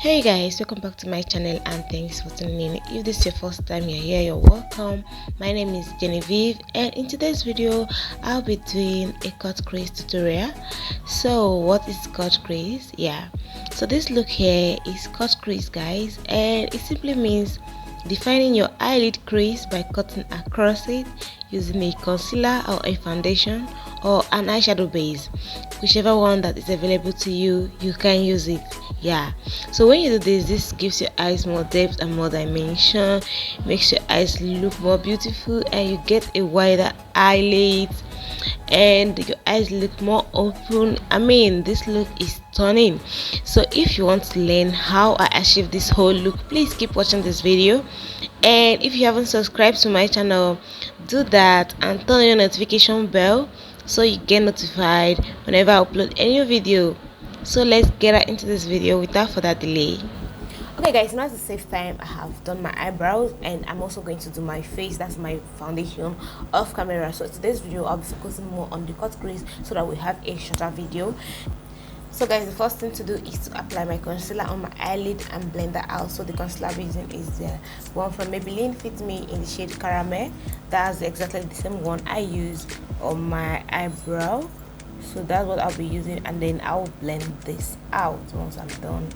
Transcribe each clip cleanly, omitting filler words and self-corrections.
Hey guys, welcome back to my channel and thanks for tuning in. If this is your first time you're here, you're welcome. My name is Genevieve and in today's video I'll be doing a cut crease tutorial. So what is cut crease? So this look here is cut crease, guys, and it simply means defining your eyelid crease by cutting across it using a concealer or a foundation or an eyeshadow base. Whichever one that is available to you, you can use it. So when you do this gives your eyes more depth and more dimension, makes your eyes look more beautiful, and you get a wider eyelid and your eyes look more open. I mean, this look is stunning. So if you want to learn how I achieve this whole look, please keep watching this video, and if you haven't subscribed to my channel, do that and turn on your notification bell so you get notified whenever I upload any video. So let's get right into this video without further delay. Okay guys, now to save time, I have done my eyebrows and I'm also going to do my face. That's my foundation off camera. So today's video I'll be focusing more on the cut crease so that we have a shorter video. So guys, the first thing to do is to apply my concealer on my eyelid and blend that out. So the concealer I'm using is the one from Maybelline Fit Me in the shade Caramel. That's exactly the same one I use on my eyebrow. So that's what I'll be using, and then I'll blend this out once I'm done.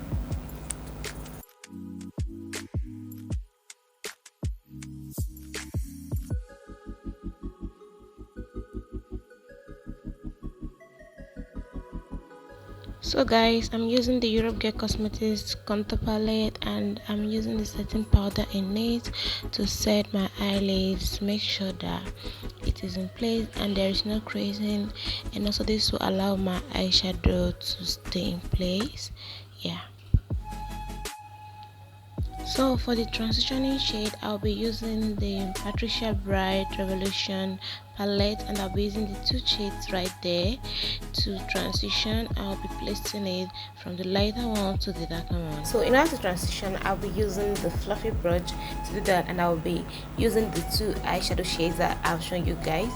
So guys, I'm using the Europe Girl Cosmetics contour palette and I'm using the setting powder in it to set my eyelids, make sure that it is in place and there is no creasing, and also this will allow my eyeshadow to stay in place. So for the transitioning shade, I'll be using the Patricia Bright Revolution palette and I'll be using the two shades right there to transition. I'll be placing it from the lighter one to the darker one. So in order to transition, I'll be using the fluffy brush to do that, and I'll be using the two eyeshadow shades that I've shown you guys.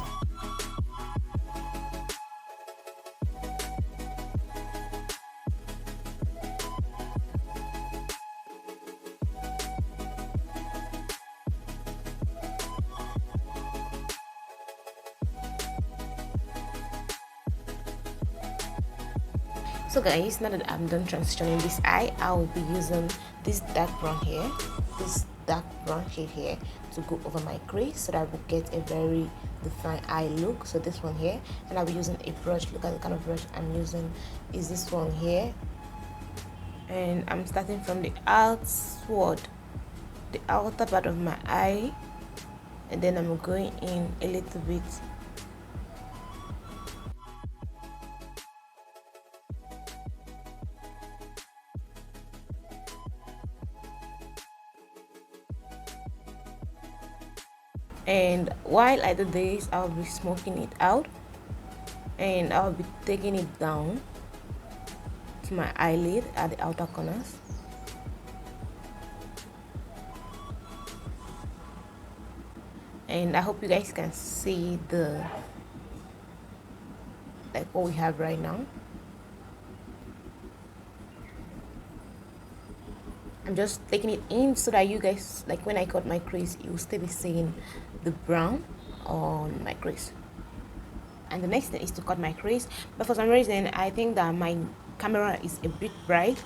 So guys, now that I'm done transitioning this eye, I will be using this dark brown here, this dark brown shade here, to go over my crease so that I will get a very defined eye look. So this one here, and I'll be using a brush. Look at the kind of brush I'm using is this one here, and I'm starting from the outward, the outer part of my eye, and then I'm going in a little bit. And while I do this, I'll be smoking it out and I'll be taking it down to my eyelid at the outer corners. And I hope you guys can see the what we have right now. I'm just taking it in so that you guys, like when I cut my crease, you will still be seeing the brown on my crease. And the next thing is to cut my crease, but for some reason I think that my camera is a bit bright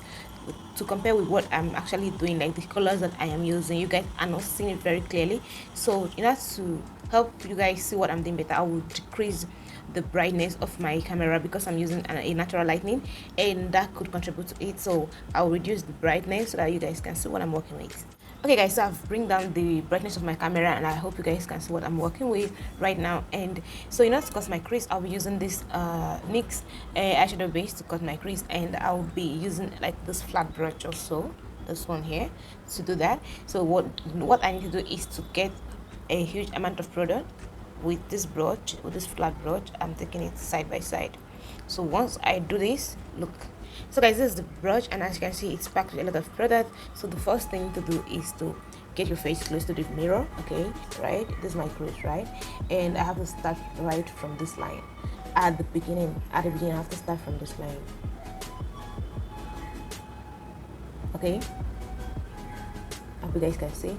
to compare with what I'm actually doing, like the colors that I am using. You guys are not seeing it very clearly, so in order to help you guys see what I'm doing better, I will decrease the brightness of my camera because I'm using a natural lighting, and that could contribute to it. So I'll reduce the brightness so that you guys can see what I'm working with. Okay guys, so I've bring down the brightness of my camera and I hope you guys can see what I'm working with right now. And so in order to cut my crease, I'll be using this NYX eyeshadow base to cut my crease, and I'll be using like this flat brush also, this one here, to do that. So what I need to do is to get a huge amount of product with this brush, with this flat brush. I'm taking it side by side. So once I do this, look, so guys, this is the brush, and as you can see, it's packed with a lot of product. So the first thing to do is to get your face close to the mirror. Okay, right, this is my crease, right, and I have to start right from this line at the beginning. I have to start from this line. Okay, I hope you guys can see.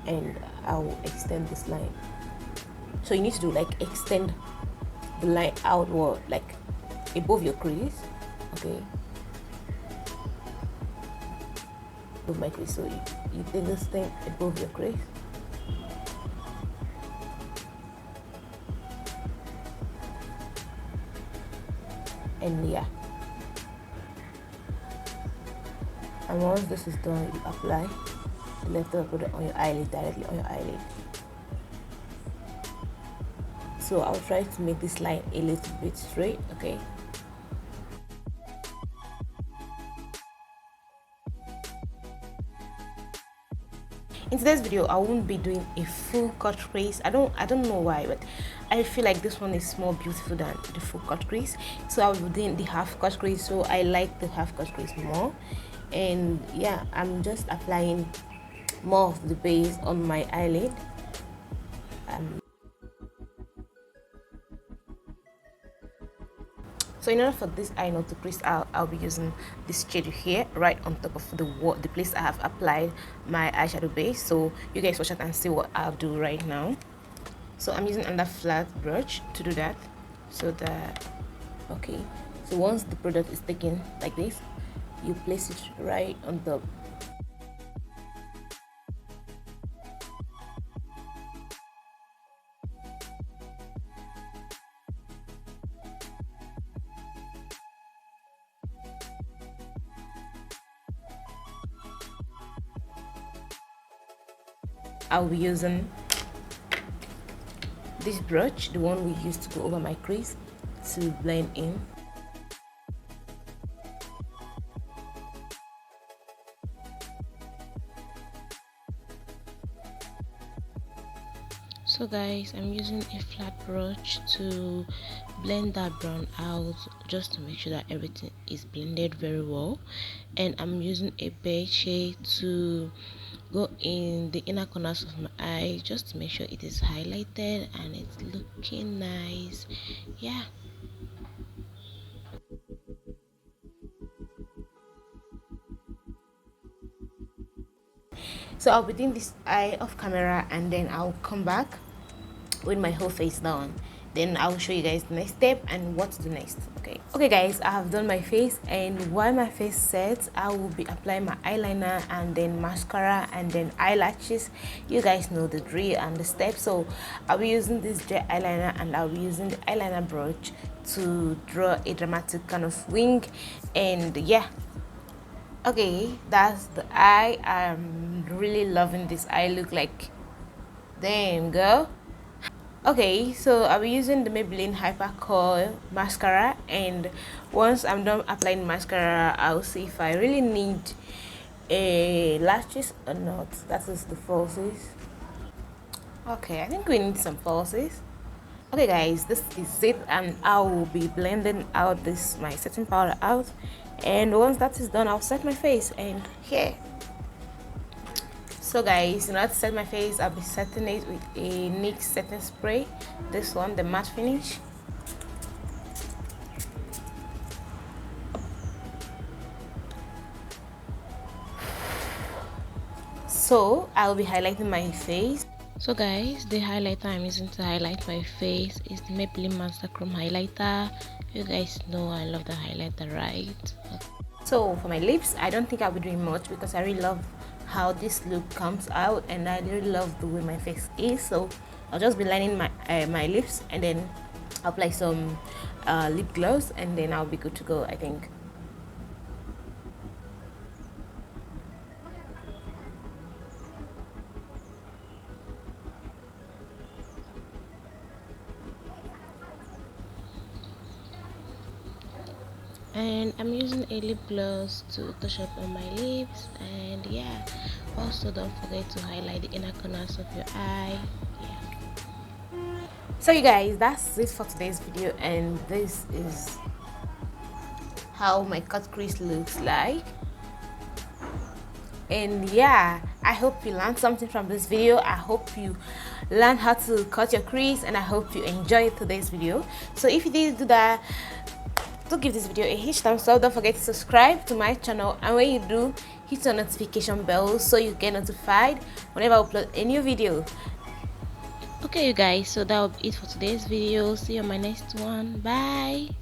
And I'll extend this line. So you need to do like extend the line outward, like above your crease. Okay, above my crease. So you take this thing above your crease. And yeah, and once this is done, you apply the leftover product on your eyelid, directly on your eyelid. So I'll try to make this line a little bit straight. Okay, in today's video I won't be doing a full cut crease. I don't know why, but I feel like this one is more beautiful than the full cut crease, so I'll be doing the half cut crease. So I like the half cut crease more. And yeah, I'm just applying more of the base on my eyelid. So in order for this eye not to crease out, I'll be using this shade here right on top of the place I have applied my eyeshadow base. So you guys watch it and see what I'll do right now. So I'm using another flat brush to do that, so that, okay, so once the product is taken like this, you place it right on top. I'll be using this brush, the one we used to go over my crease, to blend in. So guys, I'm using a flat brush to blend that brown out, just to make sure that everything is blended very well. And I'm using a beige shade to go in the inner corners of my eye, just to make sure it is highlighted and it's looking nice. Yeah. So I'll be doing this eye off camera, and then I'll come back with my whole face done. Then I'll show you guys the next step and what to do next. Okay guys, I have done my face, and while my face sets, I will be applying my eyeliner and then mascara and then eyelashes. You guys know the drill and the steps. So I'll be using this gel eyeliner, and I'll be using the eyeliner brush to draw a dramatic kind of wing. And yeah, okay, that's the eye. I'm really loving this eye look. Like, damn girl. Okay, so I'll be using the Maybelline Hyper Curl mascara, and once I'm done applying mascara, I'll see if I really need a lashes or not. That is the falsies. Okay, I think we need some falsies. Okay guys, this is it, and I will be blending out my setting powder out, and once that is done, I'll set my face. And here, so guys, in order to set my face, I'll be setting it with a NYX setting spray, this one, the matte finish. So I'll be highlighting my face. So guys, the highlighter I'm using to highlight my face is the Maybelline Master Chrome highlighter. You guys know I love the highlighter, right? So for my lips, I don't think I'll be doing much because I really love how this look comes out, and I really love the way my face is. So I'll just be lining my lips, and then I'll apply some lip gloss, and then I'll be good to go, I think. And I'm using a lip gloss to touch up on my lips. And yeah, also don't forget to highlight the inner corners of your eye. Yeah. So you guys, that's it for today's video, and this is how my cut crease looks like. And yeah, I hope you learned something from this video. I hope you learned how to cut your crease, and I hope you enjoyed today's video. So if you did do that, do give this video a huge thumbs up. Don't forget to subscribe to my channel, and when you do, hit the notification bell so you get notified whenever I upload a new video. Okay you guys, so that will be it for today's video. See you on my next one. Bye.